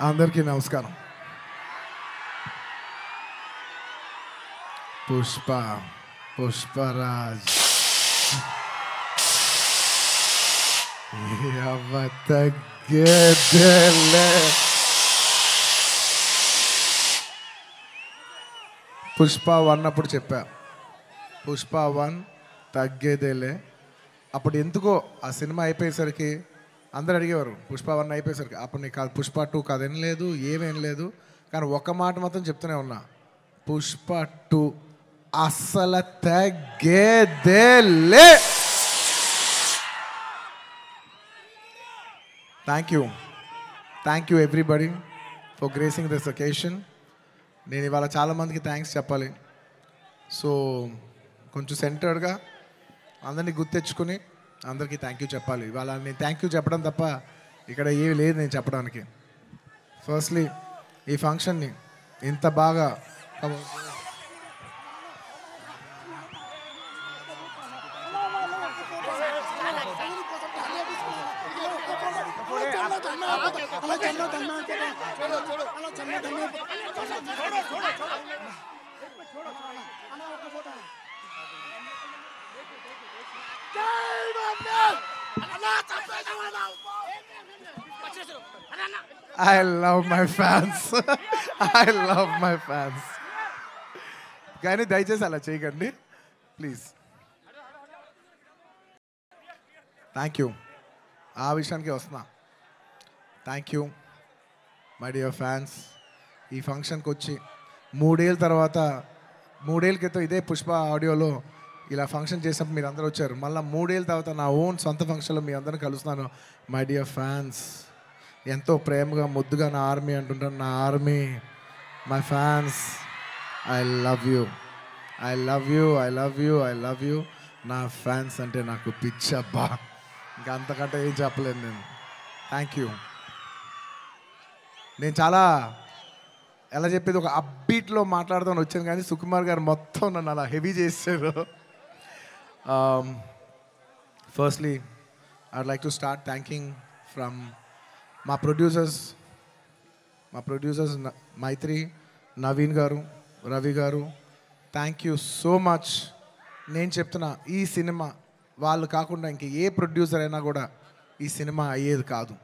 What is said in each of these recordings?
అందరికీ నమస్కారం. పుష్పరాజ్ తగ్గేదేలే. పుష్ప 1 అప్పుడు చెప్పా, పుష్ప 1 తగ్గేదేలే. అప్పుడు ఎందుకో ఆ సినిమా అయిపోయేసరికి అందరు అడిగేవారు, పుష్ప 1 అయిపోయేసరికి అప్పుడు నీకు కాదు పుష్ప 2 కాదు ఏం లేదు, ఏమేం లేదు. కానీ ఒక్క మాట మాత్రం చెప్తూనే ఉన్నా, పుష్ప 2 అస్సలు తగ్గేదేలే. Thank you everybody for gracing this occasion. నేను ఇవాళ చాలామందికి థ్యాంక్స్ చెప్పాలి. సో కొంచెం సెంటర్డ్గా అందరినీ గుర్తెచ్చుకుని అందరికీ థ్యాంక్ యూ చెప్పాలి. ఇవాళ నేను థ్యాంక్ యూ చెప్పడం తప్ప ఇక్కడ ఏమి లేదు నేను చెప్పడానికి. ఫస్ట్లీ ఈ ఫంక్షన్ని ఇంత బాగా I love my fans. I love my fans. కానీ దయచేసి అలా చేయకండి ప్లీజ్. Thank you. ఆ విషయానికి వస్తున్నా. Thank you my dear fans. ఈ ఫంక్షన్కి వచ్చి 3 ఏళ్ళ తర్వాత, 3 ఏళ్ళ క్రితం ఇదే పుష్ప ఆడియోలో ఇలా ఫంక్షన్ చేసినప్పుడు మీరు అందరూ వచ్చారు. మళ్ళీ 3 ఏళ్ళ తర్వాత నా ఓన్ సొంత ఫంక్షన్లో మీ అందరిని కలుస్తున్నాను. మై డియర్ ఫ్యాన్స్, ఎంతో ప్రేమగా ముద్దుగా నా ఆర్మీ అంటుంటాను. నా army, my fans, I love you, I love you, I love you, I love you. నా ఫ్యాన్స్ అంటే నాకు పిచ్చబ్బా, ఇంకా అంతకంటే ఏం చెప్పలేను నేను. Thank you. నేను చాలా ఎలా చెప్పేది ఒక అప్బీట్లో మాట్లాడదామని వచ్చాను, కానీ సుకుమార్ గారు మొత్తం నన్ను అలా హెవీ చేశారు. Firstly I'd like to start thanking from మా ప్రొడ్యూసర్స్ మైత్రి, నవీన్ గారు, రవి గారు. Thank you so much. నేను చెప్తున్నా, ఈ సినిమా వాళ్ళు కాకుండా ఇంక ఏ ప్రొడ్యూసర్ అయినా కూడా ఈ సినిమా అయ్యేది కాదు.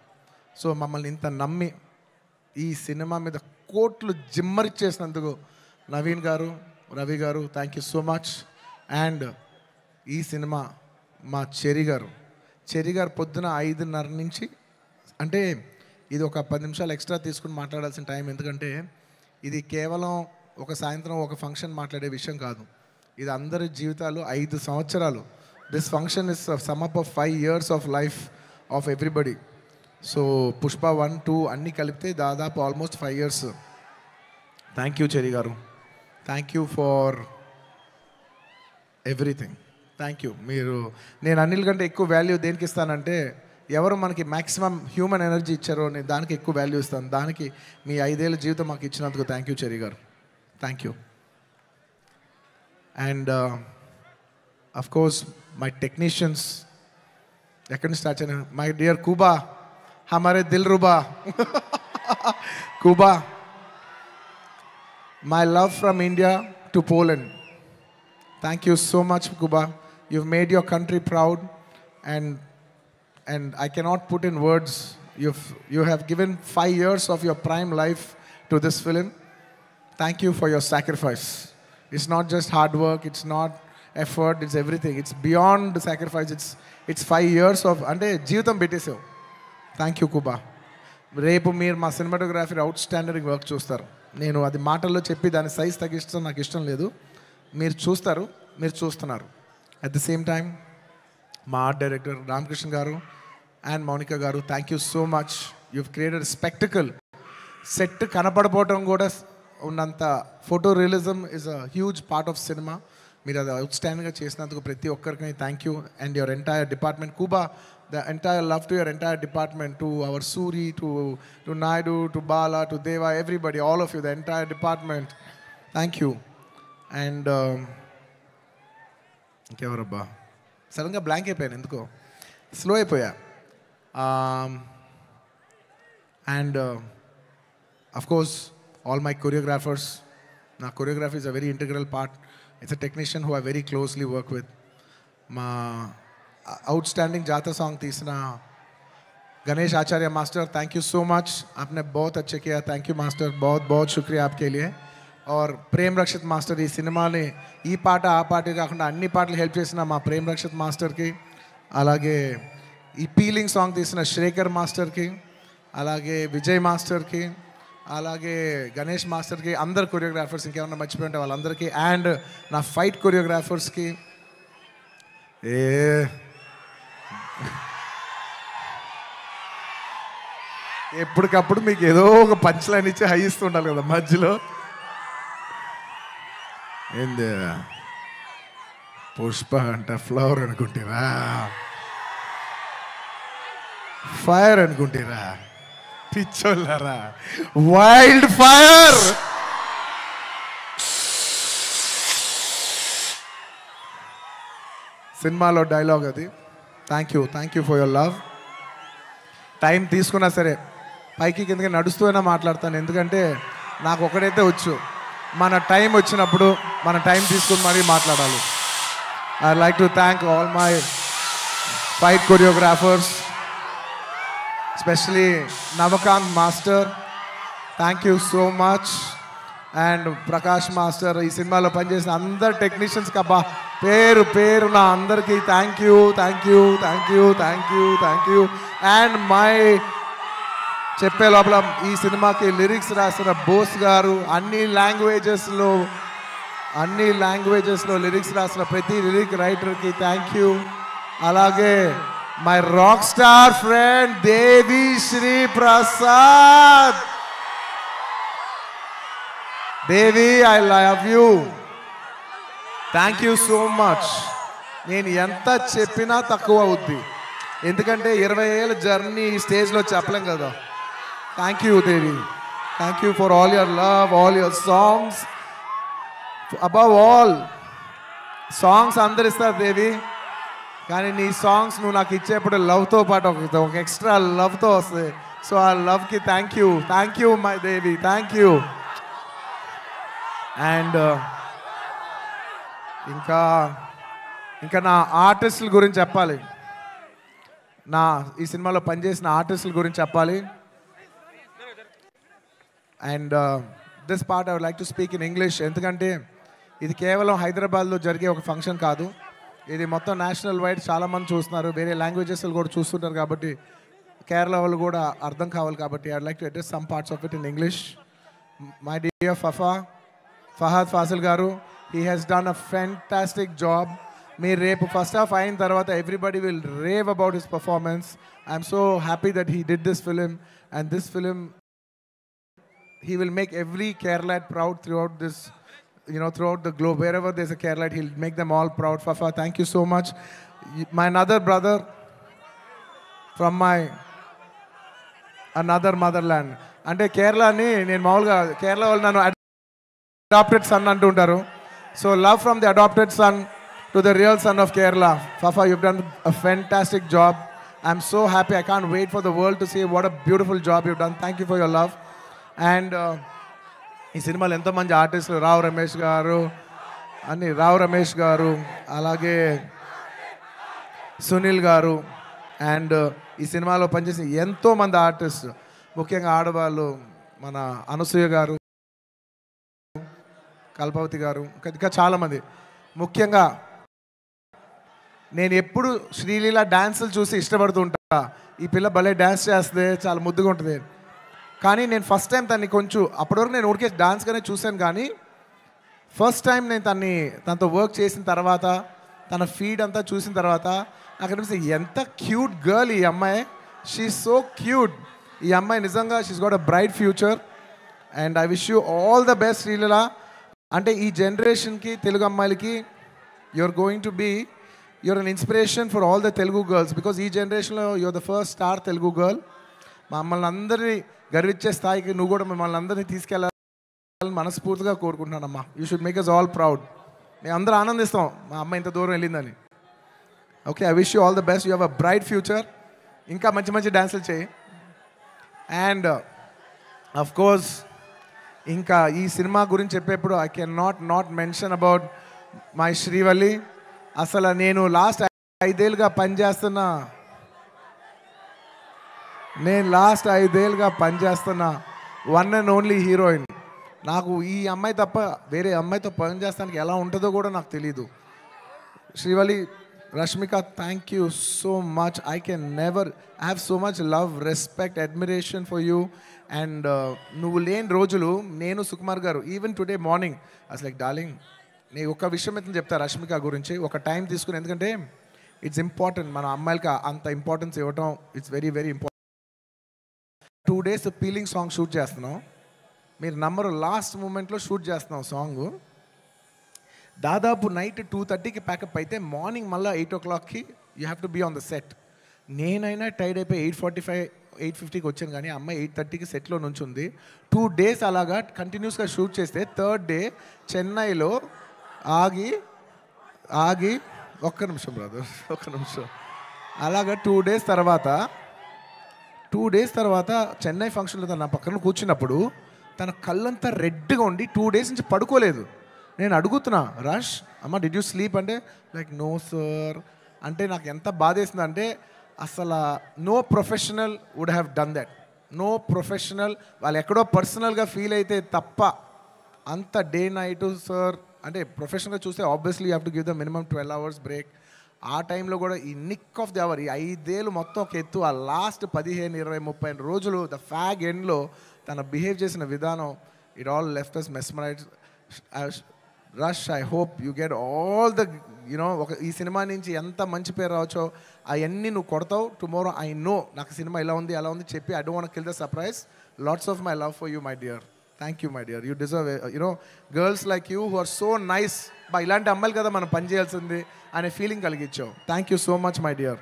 సో మమ్మల్ని ఇంత నమ్మి ఈ సినిమా మీద కోట్లు జిమ్మరిచ్చేసినందుకు నవీన్ గారు, రవి గారు, thank you so much. And ఈ సినిమా మా చెరి గారు పొద్దున 5:30 నుంచి, అంటే ఇది ఒక 10 నిమిషాలు ఎక్స్ట్రా తీసుకుని మాట్లాడాల్సిన టైం, ఎందుకంటే ఇది కేవలం ఒక సాయంత్రం ఒక ఫంక్షన్ మాట్లాడే విషయం కాదు. ఇది అందరి జీవితాలు 5 సంవత్సరాలు. This function is sum up of 5 years of life of everybody. So Pushpa 1, 2 అన్నీ కలిపితే దాదాపు ఆల్మోస్ట్ 5 years. థ్యాంక్ యూ చెరి గారు, thank you for everything. Thank you. నేను అన్నిల కంటే ఎక్కువ వాల్యూ దేనికి ఇస్తానంటే, ఎవరు మనకి మ్యాక్సిమం హ్యూమన్ ఎనర్జీ ఇచ్చారో నేను దానికి ఎక్కువ వాల్యూ ఇస్తాను. దానికి మీ 5 ఏళ్ళ జీవితం మాకు ఇచ్చినందుకు థ్యాంక్ యూ చెరి గారు, thank you. And of course my technicians, ఎక్కడి నుంచి స్టార్ట్ చేయను, మై డియర్ కూబా, హమారే దిల్ రుబా Kuba, my love from India to Poland. Thank you so much, Kuba. You've made your country proud, and I cannot put in words. You have given 5 years of your prime life to this film. Thank you for your sacrifice. It's not just hard work, it's not effort, it's everything. It's beyond the sacrifice. It's 5 years of ante jeevitam పెట్టేసావు. Thank you, Kuba. రేపు మీరు మా cinematography outstanding work చూస్తారు. నేను అది మాటల్లో చెప్పి దాని size తగ్గిస్తాం నాకు ఇష్టం లేదు. మీరు చూస్తారు, మీరు చూస్తున్నారు. అట్ ది సేమ్ టైం మా art director Ramakrishna garu and Mounika garu, thank you so much. You've created spectacle. Set కనపడపోవటం కూడా ఉన్నంత photorealism is a huge part of cinema. మీరు అది అవుట్స్టాండింగ్గా చేసినందుకు ప్రతి ఒక్కరికి thank you. And your entire department Kuba, the entire love to your entire department, to our Suri, to Naidu, to Bala, to Deva, everybody, all of you, the entire department, thank you. And ఇంకెవరబ్బా సడన్గా blank అయిపోయాను, ఎందుకో slow అయిపోయా. And of course, all my choreographers. Now, choreography is a very integral part. It's a technician who I very closely work with. My outstanding Jata song तीसरा Ganesh Acharya master, thank you so much, आपने बहुत अच्छे किया. Thank you master, बहुत बहुत शुक्रिया आपके लिए. और प्रेम रक्षित मास्टर ఈ సినిమాని ఈ పాట ఆ పాట కాకుండా అన్ని పాటలు హెల్ప్ చేసిన మా ప్రేమ్ రక్షిత్ మాస్టర్కి, అలాగే ఈ పీలింగ్ సాంగ్ తీసిన శ్రేఖర్ మాస్టర్కి, అలాగే విజయ్ మాస్టర్కి, అలాగే గణేష్ మాస్టర్కి, అందరు కొరియోగ్రాఫర్స్, ఇంకేమన్నా మర్చిపోయి ఉంటే వాళ్ళందరికీ, అండ్ నా ఫైట్ కొరియోగ్రాఫర్స్కి. ఎప్పటికప్పుడు మీకు ఏదో ఒక పంచ్ లైన్ ఇచ్చి హై ఇస్తుండాలి కదా మధ్యలో. ఏంది పుష్ప అంట ఫ్లవర్ అనుకుంటారా, ఫైర్ అనుకుంటారా, పిచ్చోళ్ళారా, వైల్డ్ ఫైర్. సినిమాలో డైలాగ్ అది. Thank you for your love. Time తీసుకున్నా సరే పైకి కిందకి నడుస్తూనే మాట్లాడతాను, ఎందుకంటే నాకు ఒకటైతే వచ్చు, మన టైం వచ్చినప్పుడు మన టైం తీసుకుని మరీ మాట్లాడాలి. I like to thank all my fight choreographers, especially Navakanth master, thank you so much. And Prakash master, ఈ సినిమాలో పనిచేసిన అందరు టెక్నీషియన్స్కి అబ్బా పేరు పేరు నా అందరికీ థ్యాంక్ యూ. అండ్ మై చెప్పే లోపల ఈ సినిమాకి లిరిక్స్ రాసిన బోస్ గారు, అన్ని లాంగ్వేజెస్లో లిరిక్స్ రాసిన ప్రతి లిరిక్ రైటర్కి థ్యాంక్ యూ. అలాగే my rock star friend Devi Sri Prasad. Devi, I love you, thank you so much. నేను ఎంత చెప్పినా తక్కువ అవుద్ది, ఎందుకంటే 20 ఏళ్ళ జర్నీ ఈ స్టేజ్లో చెప్పలేం కదా. Thank you Devi, thank you for all your love, all your songs. Above all songs అందరు ఇస్తారు దేవి, కానీ నీ సాంగ్స్ నువ్వు నాకు ఇచ్చేప్పుడు లవ్తో పాటు ఒక ఎక్స్ట్రా లవ్తో వస్తుంది. సో ఆ లవ్కి thank you my Devi, thank you. And ఇంకా నా ఆర్టిస్టుల గురించి చెప్పాలి, ఈ సినిమాలో పనిచేసిన ఆర్టిస్టుల గురించి చెప్పాలి. And this part I would like to speak in English, ఎందుకంటే ఇది కేవలం హైదరాబాద్లో జరిగే ఒక ఫంక్షన్ కాదు, ఇది మొత్తం నేషనల్ వైడ్ చాలామంది చూస్తున్నారు, వేరే లాంగ్వేజెస్లో కూడా చూస్తుంటారు, కాబట్టి కేరళ వాళ్ళు కూడా అర్థం కావాలి. కాబట్టి I would like to address some parts of it in English. My dear Fahadh Faasil గారు, he has done a fantastic job. మీరు రేపు ఫస్ట్ హాఫ్ అయిన తర్వాత everybody will rave about his performance. I'm so happy that he did this film, and this film he will make every Keralite proud throughout this, throughout the globe. Wherever there's a Keralite, he'll make them all proud. Fafa, thank you so much. My another brother from my another motherland. అంటే కేరళని నేను మామూలుగా కేరళ వాళ్ళు నన్ను adopted son అంటుంటారు. So love from the adopted son to the real son of Kerala. Fafa, you've done a fantastic job. I'm so happy. I can't wait for the world to see what a beautiful job you've done. Thank you for your love. And ఈ సినిమాలో ఎంతోమంది ఆర్టిస్టులు, రావు రమేష్ గారు, అలాగే సునీల్ గారు, and ఈ సినిమాలో పనిచేసిన ఎంతోమంది ఆర్టిస్ట్, ముఖ్యంగా ఆడవాళ్ళు, మన అనసూయ గారు, కల్పవతి గారు, ఇంకా చాలామంది. ముఖ్యంగా నేను ఎప్పుడు శ్రీలీల డ్యాన్సులు చూసి ఇష్టపడుతూ ఉంటా, ఈ పిల్ల భలే డ్యాన్స్ చేస్తే చాలా ముద్దుగా ఉంటుంది. కానీ నేను ఫస్ట్ టైం తన్ని కొంచెం, అప్పటివరకు నేను ఊరికే డాన్స్గానే చూశాను, కానీ ఫస్ట్ టైం నేను తనతో వర్క్ చేసిన తర్వాత, తన ఫీడ్ అంతా చూసిన తర్వాత నాకు అనిపిస్తుంది ఎంత క్యూట్ గర్ల్ ఈ అమ్మాయి. She so cute. ఈ అమ్మాయి నిజంగా she's got a bright future, and I wish you all the best Sreeleela. అంటే ఈ జనరేషన్కి, తెలుగు అమ్మాయిలకి you're an inspiration for all the Telugu girls, because ఈ జనరేషన్లో you're the first star Telugu girl. మమ్మల్ని అందరినీ గర్వించే స్థాయికి నువ్వు కూడా మిమ్మల్ని అందరినీ తీసుకెళ్ళాలని మనస్ఫూర్తిగా కోరుకుంటున్నానమ్మా. You should make us all proud. మేము అందరూ ఆనందిస్తాం మా అమ్మ ఇంత దూరం వెళ్ళిందని. Okay, I wish you all the best. You have a bright future. ఇంకా మంచి మంచి డాన్సులు చేయి. అండ్ అఫ్ కోర్స్ ఇంకా ఈ సినిమా గురించి చెప్పేప్పుడు I can not mention about my Srivalli. అసలు నేను లాస్ట్ 5 ఏళ్ళుగా పనిచేస్తున్న వన్ అండ్ ఓన్లీ హీరోయిన్. నాకు ఈ అమ్మాయి తప్ప వేరే అమ్మాయితో పని చేస్తానికి ఎలా ఉంటుందో కూడా నాకు తెలీదు. Srivalli, Rashmika, thank you so much. I have so much love, respect, admiration for you. And నువ్వు లేని రోజులు నేను, సుకుమార్ గారు, ఈవెన్ టుడే మార్నింగ్ అసలు లైక్ డార్లింగ్, నేను ఒక విషయం అయితే చెప్తా రష్మిక గురించి, ఒక టైం తీసుకుని. ఎందుకంటే ఇట్స్ ఇంపార్టెంట్, మన అమ్మాయిలకి అంత ఇంపార్టెన్స్ ఇవ్వటం it's very very important. 2 days peeling song shoot చేస్తున్నాం. మీరు నమ్మరు, లాస్ట్ మూమెంట్లో షూట్ చేస్తున్నాం సాంగ్. దాదాపు నైట్ 2:30కి ప్యాకప్ అయితే మార్నింగ్ మళ్ళీ 8 o'clockకి you have to be on the set. నేనైనా టైడ్ అయిపోయి 8:45, 8:50కి వచ్చాను, కానీ అమ్మాయి 8:30కి సెట్లో నుంచి ఉంది. 2 days అలాగా కంటిన్యూస్గా షూట్ చేస్తే 3rd day చెన్నైలో ఆగి ఒక్క నిమిషం అలాగా 2 days తర్వాత చెన్నై ఫంక్షన్లో తన నా పక్కన కూర్చున్నప్పుడు తన కళ్ళంతా రెడ్గా ఉండి 2 days నుంచి పడుకోలేదు. నేను అడుగుతున్నా, రష్ అమ్మ డిడ్ యూ స్లీప్ అంటే లైక్ నో సార్ అంటే నాకు ఎంత బాధేసింది అంటే అసలు no professional would have done that. No professional వాళ్ళు ఎక్కడో పర్సనల్గా ఫీల్ అయితే తప్ప అంత డే నైట్ సార్ అంటే ప్రొఫెషనల్గా చూస్తే obviously you have to give the minimum 12 hours break. ఆ టైంలో కూడా ఈ నిక్ ఆఫ్ ది అవర్, ఈ 5 ఏళ్ళు మొత్తం ఒక ఎత్తు, ఆ లాస్ట్ 15, 20, 30 రోజులు ద ఫ్యాగ్ ఎండ్లో తన బిహేవ్ చేసిన విధానం, it all left us mesmerised. Rash, I hope you get all the ఈ సినిమా నుంచి ఎంత మంచి పేరు రావచ్చో అవన్నీ నువ్వు కొడతావు. టుమారో ఐ నో నాకు సినిమా ఇలా ఉంది అలా ఉంది చెప్పి I don't want kill the surprise. Lots of my love for you my dear. Thank you my dear. You deserve girls like you who are so nice. ఇలాంటి అమ్మాయిలు కదా మనం పని చేయాల్సింది అనే ఫీలింగ్ కలిగించావు. Thank you so much my dear.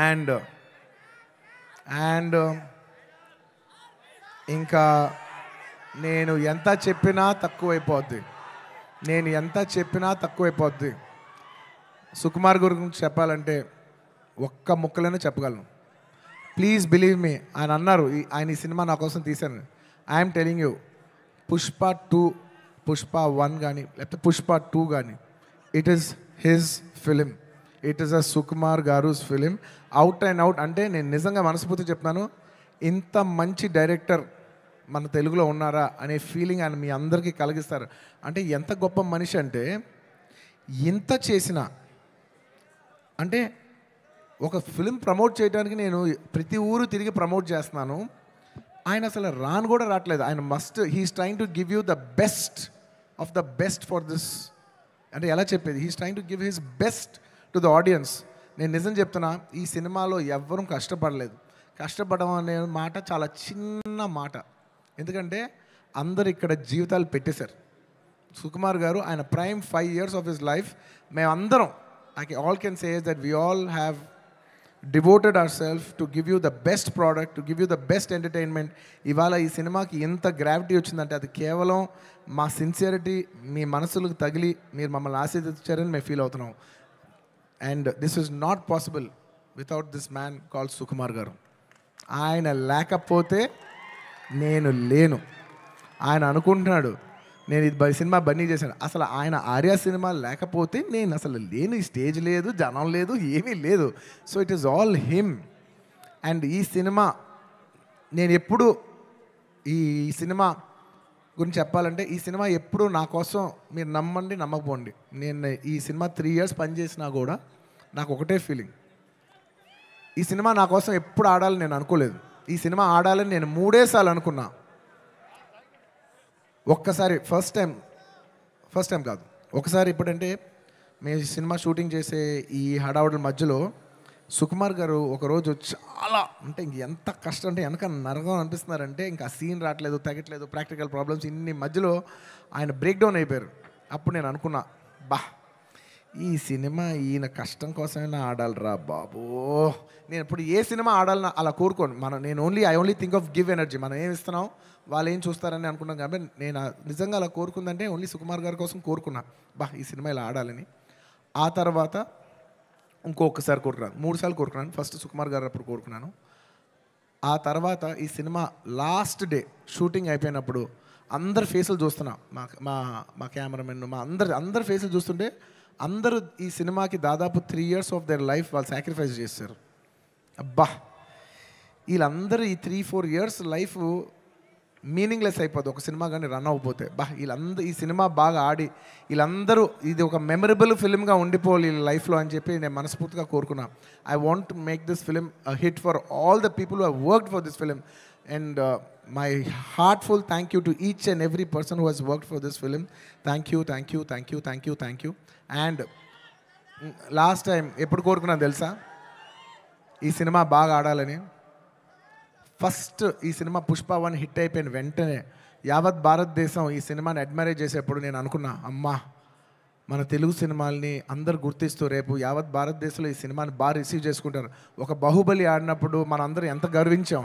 And ఇంకా నేను ఎంత చెప్పినా తక్కువైపోద్ది. సుకుమార్ గురించి చెప్పాలంటే ఒక్క ముక్కలోనే చెప్పగలను. Please believe me. ఆయన అన్నారు ఆయన ఈ సినిమా నా కోసం తీశాను. ఐఎమ్ టెలింగ్ యూ, పుష్ప 1 కానీ లేకపోతే పుష్ప 2 కానీ it is his film. It is a Sukumar గారుస్ ఫిలిం. Out and out. అంటే నేను నిజంగా మనస్ఫూర్తి చెప్తున్నాను, ఇంత మంచి డైరెక్టర్ మన తెలుగులో ఉన్నారా అనే ఫీలింగ్ ఆయన మీ అందరికీ కలిగిస్తారు. అంటే ఎంత గొప్ప మనిషి అంటే ఇంత చేసిన అంటే ఒక ఫిలిం ప్రమోట్ చేయడానికి నేను ప్రతి ఊరు తిరిగి ప్రమోట్ చేస్తున్నాను. ఆయన అసలు కూడా రావట్లేదు. ఆయన he's trying to give you the best of the best for this. అంటే ఎలా చెప్పేది, he's trying to give his best to the audience. నేను నిజం చెప్తున్నా, ఈ సినిమాలో ఎవ్వరూ కష్టపడలేదు. కష్టపడడం అనే మాట చాలా చిన్న మాట. ఎందుకంటే అందరు ఇక్కడ జీవితాలు పెట్టేశారు. సుకుమార్ గారు ఆయన prime 5 years of his life మేమందరం all can say is that we all have devoted ourself to give you the best product, to give you the best entertainment. ఇవాళ ఈ సినిమాకి ఎంత గ్రావిటీ వచ్చిందంటే అది కేవలం మా సిన్సియరిటీ మీ మనసులకు తగిలి మీరు మమ్మల్ని ఆశీర్వదించారని మేము ఫీల్ అవుతున్నాం. And this is not possible without this man called Sukumar garu. ఆయన లేకపోతే నేను లేను. ఆయన అనుకుంటున్నాడు నేను ఇది సినిమా బన్నీ చేశాను. అసలు ఆయన ఆర్య సినిమా లేకపోతే నేను అసలు లేను. ఈ స్టేజ్ లేదు, జనం లేదు, ఏమీ లేదు. So it is all him. And ఈ సినిమా నేను ఎప్పుడు ఈ సినిమా గురించి చెప్పాలంటే ఈ సినిమా ఎప్పుడు నా కోసం మీరు నమ్మండి నమ్మకపోండి, నేను ఈ సినిమా 3 years పనిచేసినా కూడా నాకు ఒకటే ఫీలింగ్, ఈ సినిమా నా కోసం ఎప్పుడు ఆడాలని నేను అనుకోలేదు. ఈ సినిమా ఆడాలని నేను 3 సార్లు అనుకున్నా. ఒక్కసారి ఫస్ట్ టైం కాదు, ఒకసారి ఇప్పుడంటే మేము సినిమా షూటింగ్ చేసే ఈ హడావుడి మధ్యలో సుకుమార్ గారు ఒకరోజు చాలా అంటే ఎంత కష్టం అంటే వెనక నరకం అనిపిస్తున్నారంటే ఇంకా సీన్ రావట్లేదు, తగ్గట్లేదు, ప్రాక్టికల్ ప్రాబ్లమ్స్ ఇన్ని మధ్యలో ఆయన బ్రేక్ డౌన్ అయిపోయారు. అప్పుడు నేను అనుకున్నా, ఈ సినిమా ఈయన కష్టం కోసమైనా ఆడాలిరా బాబో. నేను ఇప్పుడు ఏ సినిమా ఆడాలని అలా కోరుకోను. I only think of give energy. మనం ఏమి ఇస్తున్నాం వాళ్ళు ఏం చూస్తారని అనుకున్నాం. కాబట్టి నేను నిజంగా అలా కోరుకుందంటే ఓన్లీ సుకుమార్ గారి కోసం కోరుకున్నా, ఈ సినిమా ఇలా ఆడాలని. ఆ తర్వాత ఇంకొకసారి కోరుకున్నాను, 3 సార్లు కోరుకున్నాను. ఫస్ట్ సుకుమార్ గారు అప్పుడు కోరుకున్నాను, ఆ తర్వాత ఈ సినిమా లాస్ట్ డే షూటింగ్ అయిపోయినప్పుడు అందరి ఫేసులు చూస్తున్నా, మా మా మా కెమెరామెన్, మా అందరి ఫేసులు చూస్తుంటే అందరూ ఈ సినిమాకి దాదాపు 3 years ఆఫ్ దేర్ లైఫ్ వాళ్ళు సాక్రిఫైస్ చేశారు. అబ్బా, వీళ్ళందరూ ఈ 3-4 years లైఫ్ మీనింగ్లెస్ అయిపోద్ది ఒక సినిమా కానీ రన్ అవ్వకపోతే. వీళ్ళందరూ ఈ సినిమా బాగా ఆడి వీళ్ళందరూ ఇది ఒక మెమరబుల్ ఫిల్మ్గా ఉండిపోవాలి వీళ్ళ లైఫ్లో అని చెప్పి నేను మనస్ఫూర్తిగా కోరుకున్నా. I want to make this film hit for all the people who have worked for this film. And my heartful thank you to each and every person who has worked for this film. Thank you, thank you, thank you, thank you, thank you. And last time ఎప్పుడు కోరుకున్నాను తెలుసా ఈ cinema బాగా ఆడాలని? First ఈ cinema Pushpa 1 hit అయిపోయిన వెంటనే యావత్ భారతదేశం ఈ సినిమాని అడ్మైర్ చేసేప్పుడు నేను అనుకున్నా, అమ్మా మన తెలుగు సినిమాల్ని అందరు గుర్తిస్తూ రేపు యావత్ భారతదేశంలో ఈ సినిమాని బాగా రిసీవ్ చేసుకుంటారు. ఒక బాహుబలి ఆడినప్పుడు మన అందరూ ఎంత గర్వించాం.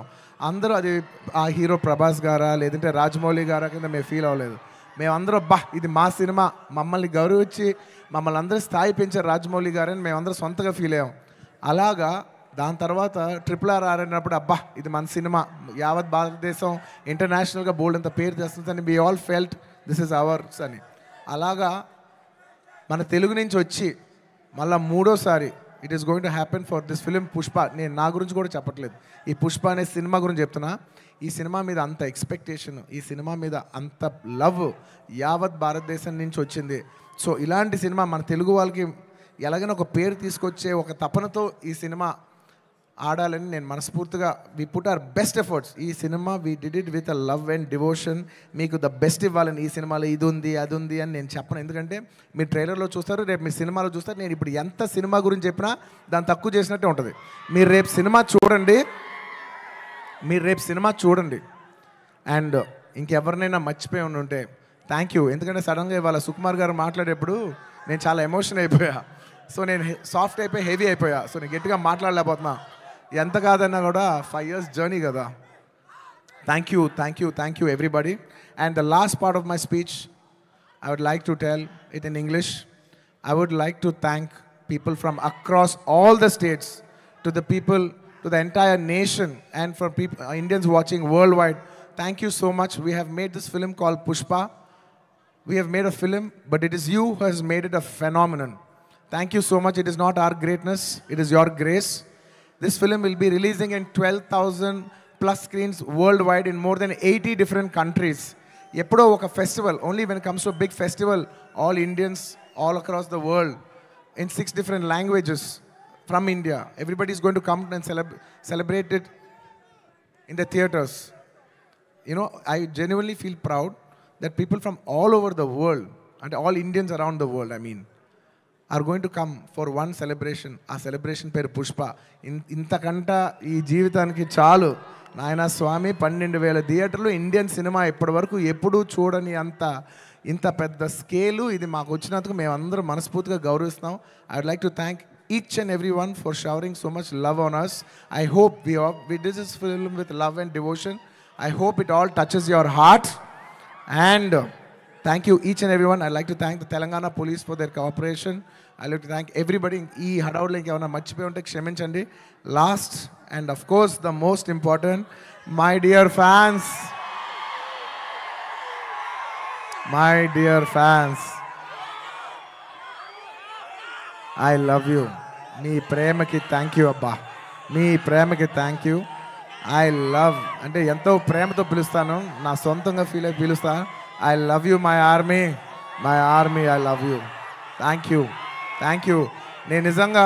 అందరూ అది ఆ హీరో ప్రభాస్ గారా లేదంటే రాజమౌళి గారా కింద మేము ఫీల్ అవ్వలేదు. మేమందరూ ఇది మా సినిమా, మమ్మల్ని గౌరవించి మమ్మల్ని అందరూ స్థాయి పెంచారు రాజమౌళి గారని మేమందరూ సొంతగా ఫీల్ అయ్యాం. అలాగా దాని తర్వాత RRR ఆడినప్పుడు ఇది మన సినిమా, యావత్ భారతదేశం ఇంటర్నేషనల్గా బోల్డ్ అంత పేరు తెస్తుందని we all felt this is ours అని. అలాగా మన తెలుగు నుంచి వచ్చి మళ్ళీ మూడోసారి it is going to happen for this film Pushpa. నేను నా గురించి కూడా చెప్పట్లేదు, ఈ పుష్ప అనే సినిమా గురించి చెప్తున్నా. ఈ సినిమా మీద అంత ఎక్స్పెక్టేషన్, ఈ సినిమా మీద అంత లవ్ యావత్ భారతదేశం నుంచి వచ్చింది. సో ఇలాంటి సినిమా మన తెలుగు వాళ్ళకి ఎలాగైనా ఒక పేరు తీసుకొచ్చే ఒక తపనతో ఈ సినిమా ఆడాలని నేను మనస్ఫూర్తిగా we put our best efforts. ఈ సినిమా we did it with a love and devotion. మీకు ద బెస్ట్ ఇవ్వాలని, ఈ సినిమాలో ఇది ఉంది అది ఉంది అని నేను చెప్పను. ఎందుకంటే మీరు ట్రైలర్లో చూస్తారు, రేపు మీ సినిమాలో చూస్తారు. నేను ఇప్పుడు ఎంత సినిమా గురించి చెప్పినా దాన్ని తక్కువ చేసినట్టే ఉంటుంది. మీరు రేపు సినిమా చూడండి. అండ్ ఇంకెవరినైనా మర్చిపోయి ఉంటే థ్యాంక్ యూ. ఎందుకంటే సడన్గా ఇవాళ సుకుమార్ గారు మాట్లాడేప్పుడు నేను చాలా ఎమోషన్ అయిపోయా. సో నేను సాఫ్ట్ అయిపోయి హెవీ అయిపోయా. సో నేను గట్టిగా మాట్లాడలేకపోతున్నా. ఎంత కాదన్నా కూడా 5 years జర్నీ కదా. Thank you, thank you, thank you everybody. And the last part of my speech I would like to tell it in English. I would like to thank people from across all the states, to the people, to the entire nation, and for people, Indians watching worldwide. Thank you so much. We have made this film called Pushpa. We have made a film, but it is you who has made it a phenomenon. Thank you so much. It is not our greatness, it is your grace. This film will be releasing in 12,000 plus screens worldwide in more than 80 different countries. Eppudo oka festival, only when it comes to a big festival, all Indians all across the world in 6 different languages from India, everybody is going to come and celebrate it in the theaters. You know, I genuinely feel proud that people from all over the world, and all Indians around the world, I mean, are going to come for one celebration. ఆ celebration పేరు పుష్ప. ఇంతకంట ఈ జీవితానికి చాలు నాయన స్వామి. 12,000 థియేటర్లు, Indian cinema ఇప్పటి వరకు ఎప్పుడూ చూడని ఇంత పెద్ద స్కేలు ఇది మాకు వచ్చినందుకు మేమందరం మనస్ఫూర్తిగా గౌరవిస్తాం. I would like to thank each and every one for showering so much love on us. I hope we did this film with love and devotion. I hope it all touches your heart. And thank you each and everyone. I'd like to thank the Telangana police for their cooperation. I'd like to thank everybody. Ee hadavudlo inka marchipoyi unte kshaminchandi. Last and of course the most important, my dear fans. My dear fans, I love you. మీ ప్రేమకి thank you అబ్బా. మీ ప్రేమకి thank you. I love అంటే ఎంతో ప్రేమతో పిలుస్తాను, నా సొంతంగా feel అయి పిలుస్తాను. I love you, my army. My army, I love you. Thank you. Thank you. నేను నిజంగా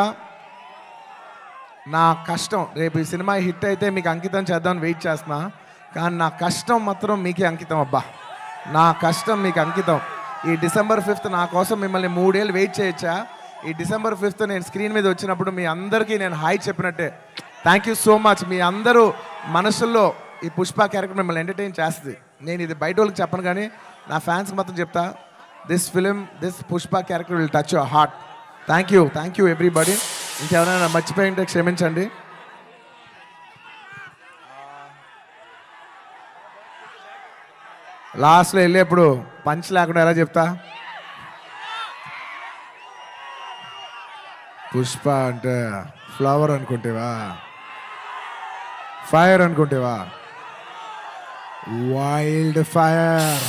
నా కష్టం రేపు ఈ సినిమా హిట్ అయితే మీకు అంకితం చేద్దామని వెయిట్ చేస్తున్నా. కానీ నా కష్టం మాత్రం మీకే అంకితం అబ్బా. నా కష్టం మీకు అంకితం. ఈ December 5th నా కోసం మిమ్మల్ని 3 ఏళ్ళు వెయిట్ చేయొచ్చా? ఈ December 5th నేను స్క్రీన్ మీద వచ్చినప్పుడు మీ అందరికీ నేను హాయ్ చెప్పినట్టే. Thank you so much. మీ అందరూ మనసుల్లో ఈ పుష్ప క్యారెక్టర్ మిమ్మల్ని ఎంటర్టైన్ చేస్తుంది. నేను ఇది బయట వాళ్ళకి చెప్పను కానీ నా ఫ్యాన్స్కి మాత్రం చెప్తా, this Pushpa character will touch your heart. Thank you everybody. ఇంకెవరైనా మర్చిపోయి ఉంటే క్షమించండి. లాస్ట్లో వెళ్ళేప్పుడు పంచ్ లేకుండా ఎలా చెప్తా? పుష్ప అంటే ఫ్లవర్ అనుకుంటేవా? ఫైర్ అనుకుంటేవా? Wild fire.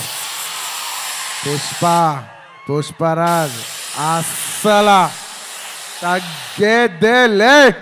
పుష్పరాజ్ అస్సలా తగ్గేదేలే.